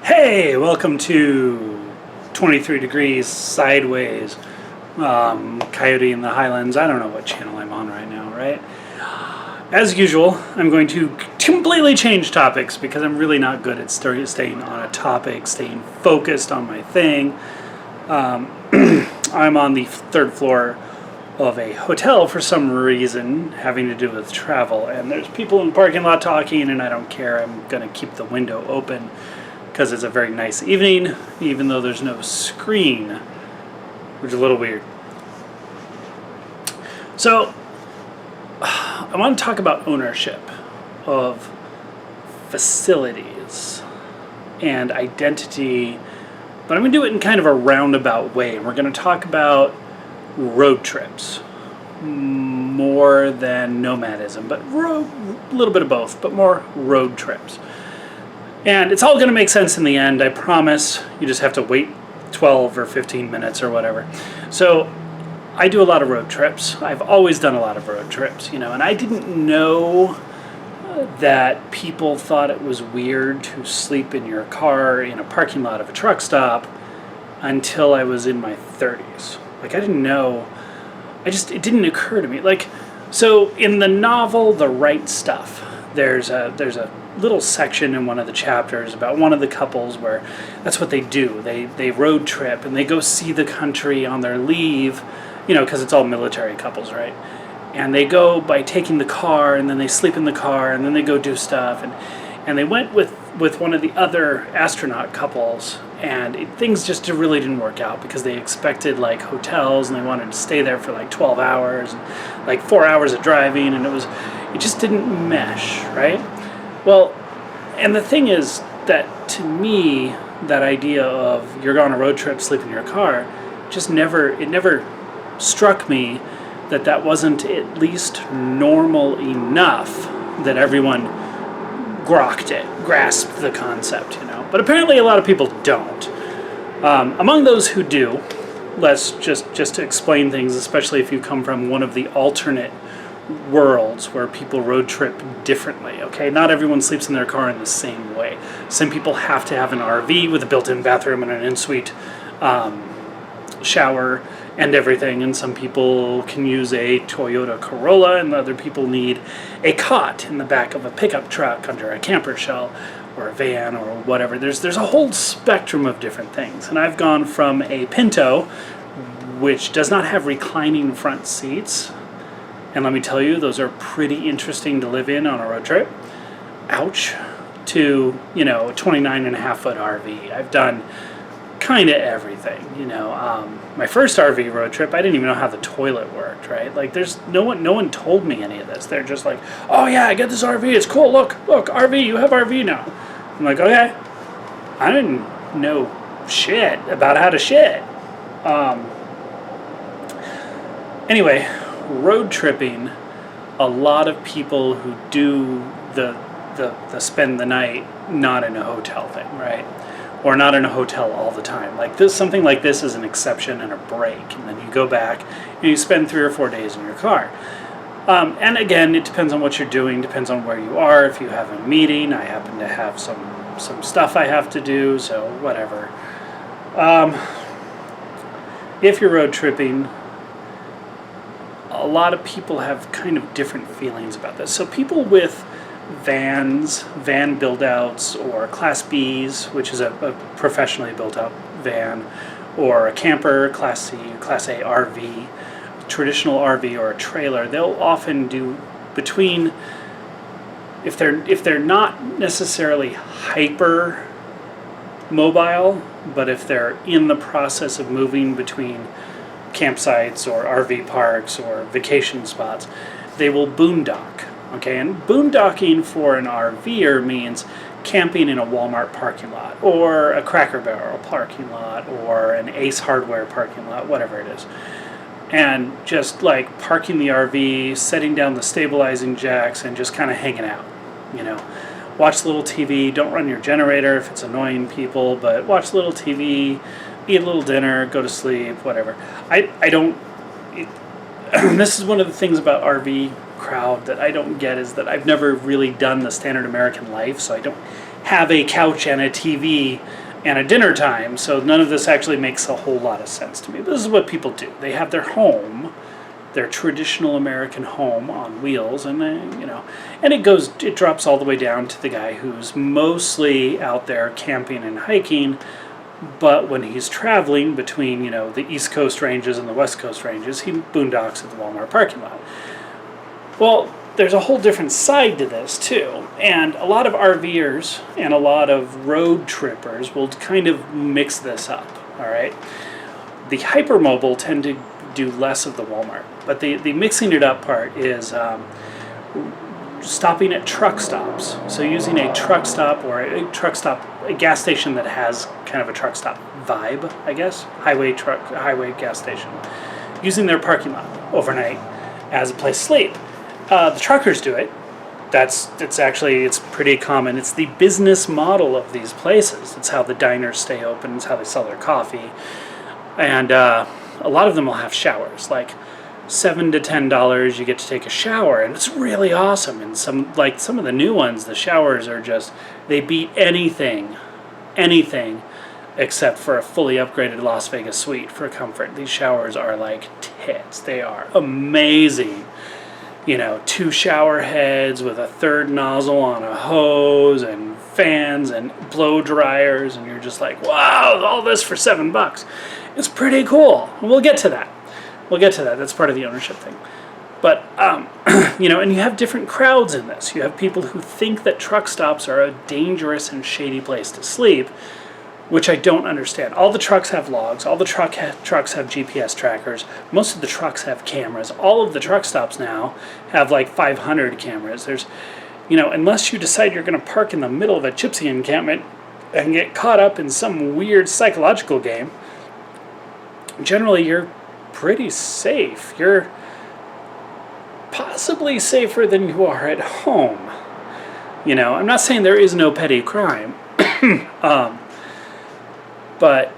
Hey, welcome to 23 Degrees Sideways, Coyote in the Highlands. I don't know what channel I'm on right now, right? As usual, I'm going to completely change topics because I'm really not good at staying on a topic, staying focused on my thing. I'm on the third floor of a hotel for some reason having to do with travel, and there's people in the parking lot talking, and I don't care. I'm going to keep the window open because it's a very nice evening, even though there's no screen, which is a little weird. So, I want to talk about ownership of facilities and identity, but I'm going to do it in kind of a roundabout way. And we're going to talk about road trips more than nomadism, but a little bit of both, but more road trips. And it's all going to make sense in the end, I promise. You just have to wait 12 or 15 minutes or whatever. So I do a lot of road trips. I've always done a lot of road trips, and I didn't know that people thought it was weird to sleep in your car in a parking lot of a truck stop until I was in my 30s. Like, I didn't know. It didn't occur to me. So in the novel The Right Stuff, there's a little section in one of the chapters about one of the couples where that's what they do. They road trip and they go see the country on their leave, because it's all military couples, right? And they go by taking the car, and then they sleep in the car, and then they go do stuff. And they went with one of the other astronaut couples, and things just really didn't work out because they expected hotels, and they wanted to stay there for 12 hours, and 4 hours of driving, and it just didn't mesh, right? Well, and the thing is that to me, that idea of you're on a road trip, sleep in your car, it never struck me that wasn't at least normal enough that everyone grasped the concept, But apparently a lot of people don't. Among those who do, let's just to explain things, especially if you come from one of the alternate worlds where people road trip differently, okay? Not everyone sleeps in their car in the same way. Some people have to have an RV with a built-in bathroom and an in-suite shower and everything, and some people can use a Toyota Corolla, and other people need a cot in the back of a pickup truck under a camper shell or a van or whatever. There's a whole spectrum of different things, and I've gone from a Pinto, which does not have reclining front seats, and let me tell you, those are pretty interesting to live in on a road trip. Ouch. To, a 29.5-foot RV. I've done kind of everything, My first RV road trip, I didn't even know how the toilet worked, right? There's no one told me any of this. They're just like, oh yeah, I get this RV, it's cool, look, RV, you have RV now. I'm like, okay. I didn't know shit about how to shit. Anyway, road tripping, a lot of people who do the spend the night not in a hotel thing, right? Or not in a hotel all the time. Something like this is an exception and a break, and then you go back and you spend 3 or 4 days in your car. And again, it depends on what you're doing, depends on where you are. If you have a meeting, I happen to have some stuff I have to do, so whatever. If you're road tripping, a lot of people have kind of different feelings about this. So people with van build-outs, or Class Bs, which is a professionally built-out van, or a camper, Class C, Class A RV, traditional RV, or a trailer, they'll often do between, if they're not necessarily hyper mobile, but if they're in the process of moving between campsites or RV parks or vacation spots, they will boondock. Okay, and boondocking for an RVer means camping in a Walmart parking lot, or a Cracker Barrel parking lot, or an Ace Hardware parking lot, whatever it is. And just parking the RV, setting down the stabilizing jacks, and just kind of hanging out, Watch a little TV, don't run your generator if it's annoying people, but watch a little TV, eat a little dinner, go to sleep, whatever. This is one of the things about RV crowd that I don't get, is that I've never really done the standard American life, so I don't have a couch and a TV and a dinner time. So none of this actually makes a whole lot of sense to me. But this is what people do. They have their home, their traditional American home on wheels, and and it drops all the way down to the guy who's mostly out there camping and hiking. But when he's traveling between, the East Coast ranges and the West Coast ranges, he boondocks at the Walmart parking lot. Well, there's a whole different side to this, too. And a lot of RVers and a lot of road trippers will kind of mix this up, all right? The hypermobile tend to do less of the Walmart. But the mixing it up part is stopping at truck stops. So using a truck stop or a gas station that has kind of a truck stop vibe, I guess, highway gas station, using their parking lot overnight as a place to sleep. The truckers do it. It's pretty common. It's the business model of these places. It's how the diners stay open. It's how they sell their coffee. And a lot of them will have showers, like $7 to $10 you get to take a shower, and it's really awesome. And some of the new ones, the showers are just, they beat anything except for a fully upgraded Las Vegas suite for comfort. These showers are like tits. They are amazing. 2 shower heads with a third nozzle on a hose and fans and blow dryers, and you're just like, wow, all this for $7. It's pretty cool. We'll get to that. That's part of the ownership thing. But, and you have different crowds in this. You have people who think that truck stops are a dangerous and shady place to sleep, which I don't understand. All the trucks have logs. All the trucks have GPS trackers. Most of the trucks have cameras. All of the truck stops now have like 500 cameras. There's, unless you decide you're going to park in the middle of a gypsy encampment and get caught up in some weird psychological game, generally you're pretty safe. You're possibly safer than you are at home. I'm not saying there is no petty crime. But,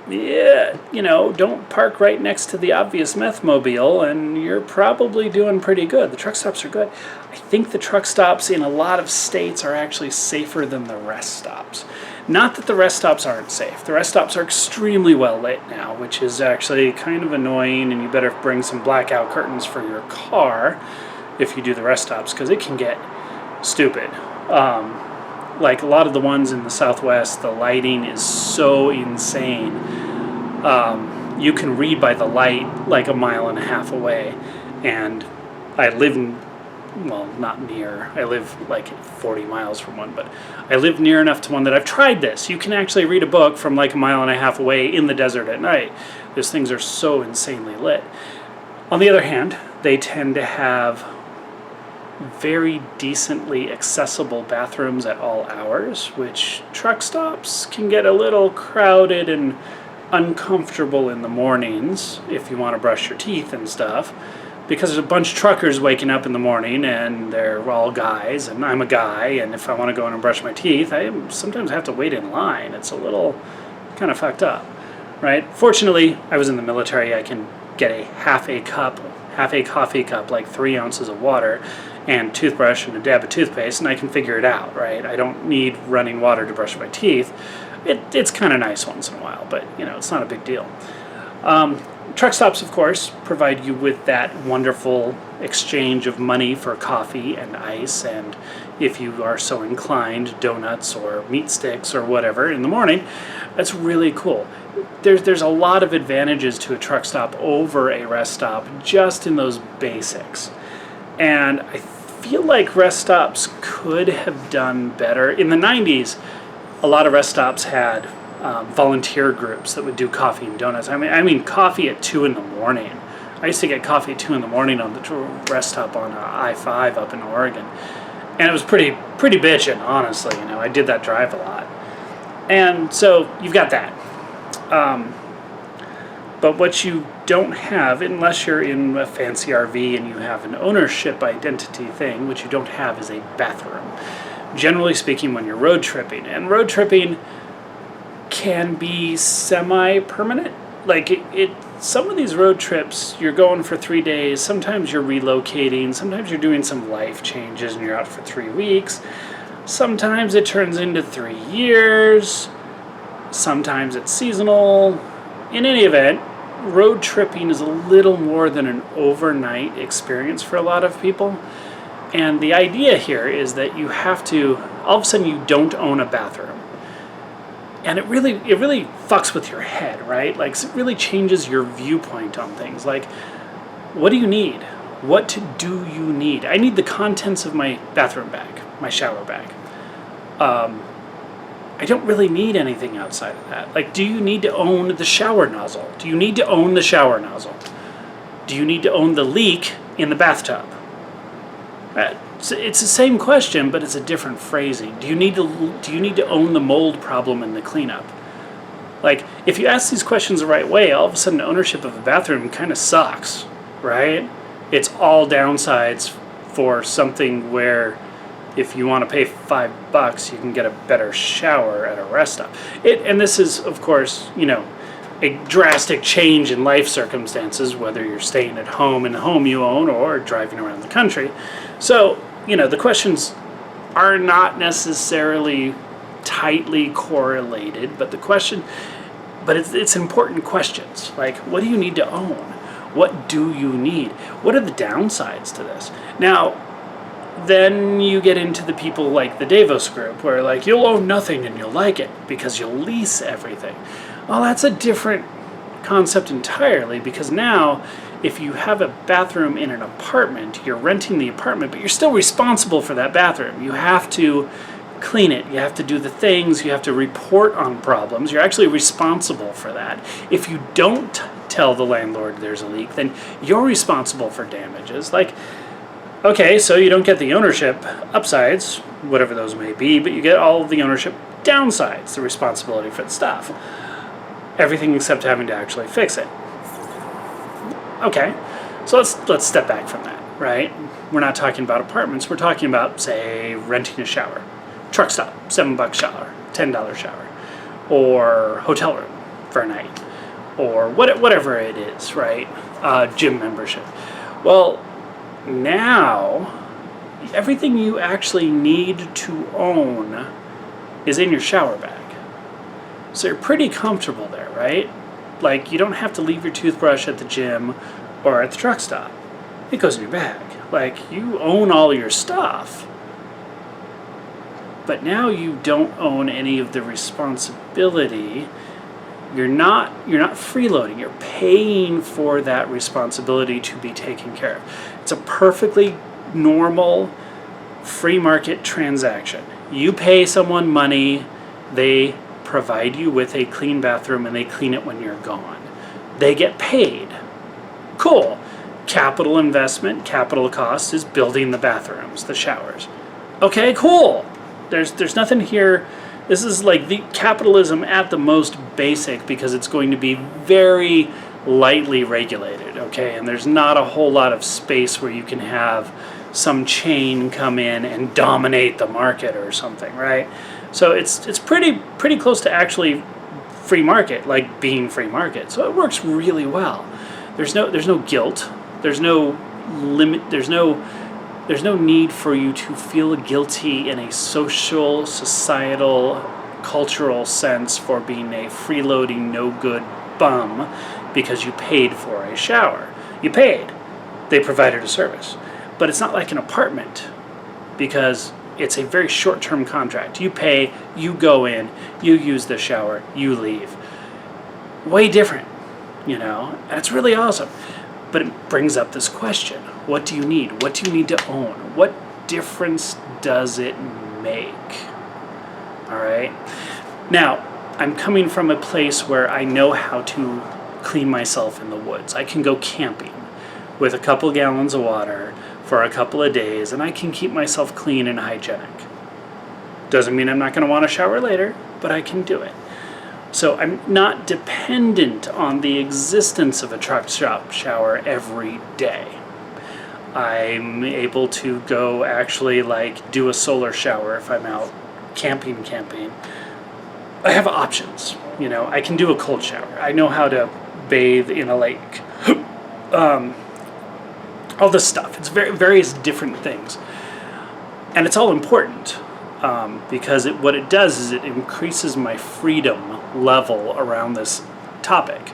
yeah, don't park right next to the obvious meth mobile, and you're probably doing pretty good. The truck stops are good. I think the truck stops in a lot of states are actually safer than the rest stops. Not that the rest stops aren't safe. The rest stops are extremely well lit now, which is actually kind of annoying, and you better bring some blackout curtains for your car if you do the rest stops, because it can get stupid. Like a lot of the ones in the Southwest, the lighting is so insane. You can read by the light like a mile and a half away. And I live not near. I live like 40 miles from one, but I live near enough to one that I've tried this. You can actually read a book from like a mile and a half away in the desert at night. Those things are so insanely lit. On the other hand, they tend to have very decently accessible bathrooms at all hours, which truck stops can get a little crowded and uncomfortable in the mornings if you want to brush your teeth and stuff, because there's a bunch of truckers waking up in the morning and they're all guys, and I'm a guy, and if I want to go in and brush my teeth, I sometimes have to wait in line. It's a little kind of fucked up, right? Fortunately, I was in the military. I can get a half a coffee cup, like 3 ounces of water, and toothbrush and a dab of toothpaste, and I can figure it out, right? I don't need running water to brush my teeth. It's kind of nice once in a while, but, it's not a big deal. Truck stops, of course, provide you with that wonderful exchange of money for coffee and ice, and if you are so inclined, donuts or meat sticks or whatever in the morning. That's really cool. There's a lot of advantages to a truck stop over a rest stop just in those basics. And I feel like rest stops could have done better. In the 90s, a lot of rest stops had volunteer groups that would do coffee and donuts. I mean coffee at 2 in the morning. I used to get coffee at 2 in the morning on the rest stop on I-5 up in Oregon. And it was pretty bitchin', honestly. I did that drive a lot. And so you've got that. But what you don't have, unless you're in a fancy RV and you have an ownership identity thing, what you don't have is a bathroom. Generally speaking, when you're road tripping, and road tripping can be semi-permanent. Like some of these road trips, you're going for 3 days. Sometimes you're relocating. Sometimes you're doing some life changes and you're out for 3 weeks. Sometimes it turns into 3 years. Sometimes it's seasonal. In any event, road tripping is a little more than an overnight experience for a lot of people. And the idea here is that you have to, all of a sudden you don't own a bathroom. And it really fucks with your head, right? Like, it really changes your viewpoint on things. Like, what do you need? What do you need? I need the contents of my bathroom bag, my shower bag. I don't really need anything outside of that. Like, do you need to own the shower nozzle? Do you need to own the shower nozzle? Do you need to own the leak in the bathtub? It's the same question, but it's a different phrasing. Do you need to own the mold problem in the cleanup? Like, if you ask these questions the right way, all of a sudden ownership of a bathroom kind of sucks, right? It's all downsides for something where if you want to pay $5, you can get a better shower at a rest stop. And this is, of course, a drastic change in life circumstances, whether you're staying at home in the home you own or driving around the country. So, the questions are not necessarily tightly correlated, but it's important questions. Like, what do you need to own? What do you need? What are the downsides to this? Now, then you get into the people like the Davos group, where like, you'll own nothing and you'll like it because you'll lease everything. Well, that's a different concept entirely, because now if you have a bathroom in an apartment, you're renting the apartment, but you're still responsible for that bathroom. You have to clean it. You have to do the things. You have to report on problems. You're actually responsible for that. If you don't tell the landlord there's a leak, then you're responsible for damages. Like, okay, so you don't get the ownership upsides, whatever those may be, but you get all of the ownership downsides, the responsibility for the stuff. Everything except having to actually fix it. Okay, so let's step back from that, right? We're not talking about apartments. We're talking about, say, renting a shower. Truck stop, $7 shower, $10 shower. Or hotel room for a night. Or whatever it is, right? Gym membership. Well, now, everything you actually need to own is in your shower bag. So you're pretty comfortable there, right? Like, you don't have to leave your toothbrush at the gym or at the truck stop. It goes in your bag. Like, you own all your stuff. But now you don't own any of the responsibility. You're not freeloading. You're paying for that responsibility to be taken care of. It's a perfectly normal free market transaction. You pay someone money, they provide you with a clean bathroom, and they clean it when you're gone. They get paid. Cool. Capital investment, capital cost is building the bathrooms, the showers. Okay, cool. There's nothing here. This is like the capitalism at the most basic, because it's going to be very lightly regulated, okay? And there's not a whole lot of space where you can have some chain come in and dominate the market or something, right? So it's pretty close to actually free market, like being free market. So it works really well. There's no guilt. There's no limit. There's no need for you to feel guilty in a social, societal, cultural sense for being a freeloading, no good bum because you paid for a shower. You paid. They provided a service. But it's not like an apartment, because it's a very short-term contract. You pay, you go in, you use the shower, you leave. Way different, and it's really awesome. But it brings up this question. What do you need? What do you need to own? What difference does it make? All right? Now, I'm coming from a place where I know how to clean myself in the woods. I can go camping with a couple gallons of water for a couple of days, and I can keep myself clean and hygienic. Doesn't mean I'm not going to want to shower later, but I can do it. So I'm not dependent on the existence of a truck stop shower every day. I'm able to go actually do a solar shower if I'm out camping. I have options. I can do a cold shower. I know how to bathe in a lake. All this stuff. It's various different things. And it's all important. because what it does is it increases my freedom level around this topic.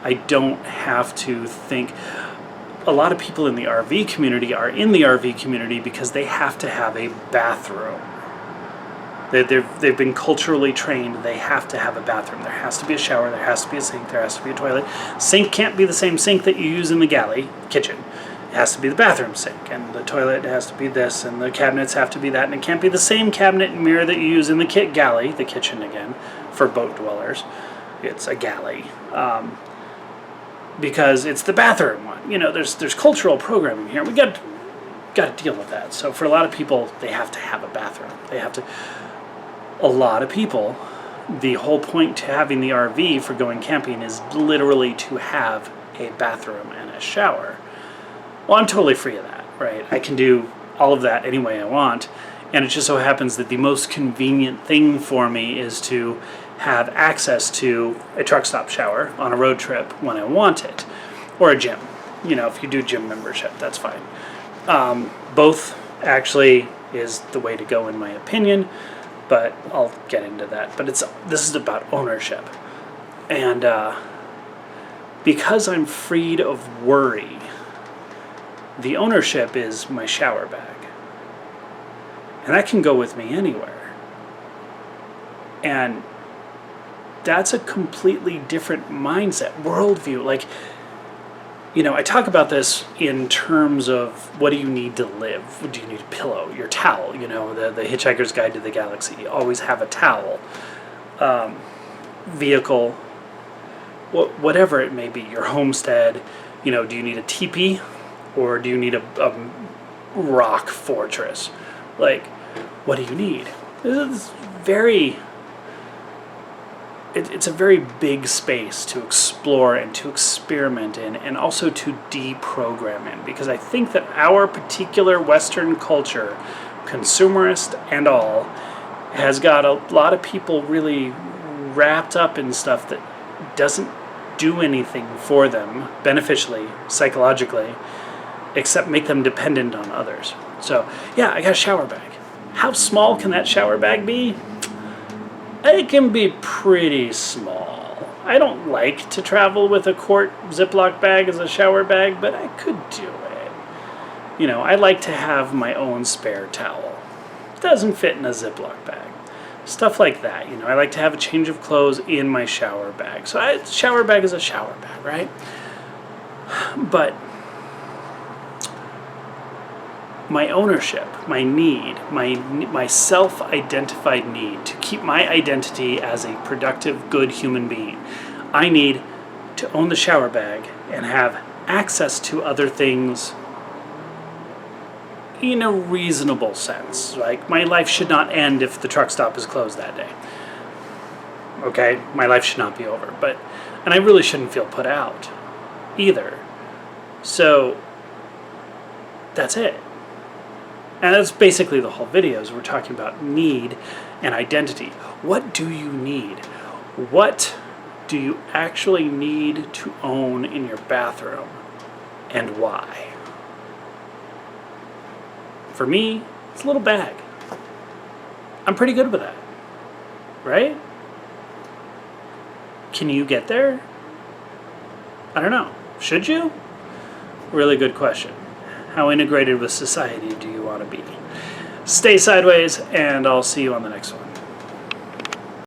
I don't have to think. A lot of people in the RV community are in the RV community because they have to have a bathroom. They've been culturally trained. They have to have a bathroom. There has to be a shower. There has to be a sink. There has to be a toilet. Sink can't be the same sink that you use in the galley kitchen. It has to be the bathroom sink, and the toilet has to be this, and the cabinets have to be that, and it can't be the same cabinet and mirror that you use in the galley, the kitchen again, for boat dwellers. It's a galley. Because it's the bathroom one. There's cultural programming here. We got to deal with that. So for a lot of people, they have to have a bathroom. A lot of people, the whole point to having the RV for going camping is literally to have a bathroom and a shower. Well, I'm totally free of that, right? I can do all of that any way I want. And it just so happens that the most convenient thing for me is to have access to a truck stop shower on a road trip when I want it, or a gym. If you do gym membership, that's fine. Both actually is the way to go in my opinion, but I'll get into that. But this is about ownership, and because I'm freed of worry, the ownership is my shower bag, and that can go with me anywhere. And that's a completely different mindset, worldview. I talk about this in terms of what do you need to live? Do you need a pillow, your towel? The Hitchhiker's Guide to the Galaxy. You always have a towel, vehicle, whatever it may be, your homestead. Do you need a teepee or do you need a rock fortress? What do you need? It's a very big space to explore and to experiment in, and also to deprogram in, because I think that our particular Western culture, consumerist and all, has got a lot of people really wrapped up in stuff that doesn't do anything for them beneficially, psychologically, except make them dependent on others. So, yeah, I got a shower bag. How small can that shower bag be? It can be pretty small. I don't like to travel with a quart Ziploc bag as a shower bag, but I could do it. I like to have my own spare towel. It doesn't fit in a Ziploc bag. Stuff like that. I like to have a change of clothes in my shower bag. So shower bag is a shower bag, right? But my ownership, my need, my self-identified need to keep my identity as a productive, good human being, I need to own the shower bag and have access to other things in a reasonable sense. My life should not end if the truck stop is closed that day. Okay? My life should not be over. And I really shouldn't feel put out either. So, that's it. And that's basically the whole video, is we're talking about need and identity. What do you need? What do you actually need to own in your bathroom, and why? For me, it's a little bag. I'm pretty good with that, right? Can you get there? I don't know. Should you? Really good question. How integrated with society do you want to be? Stay sideways, and I'll see you on the next one.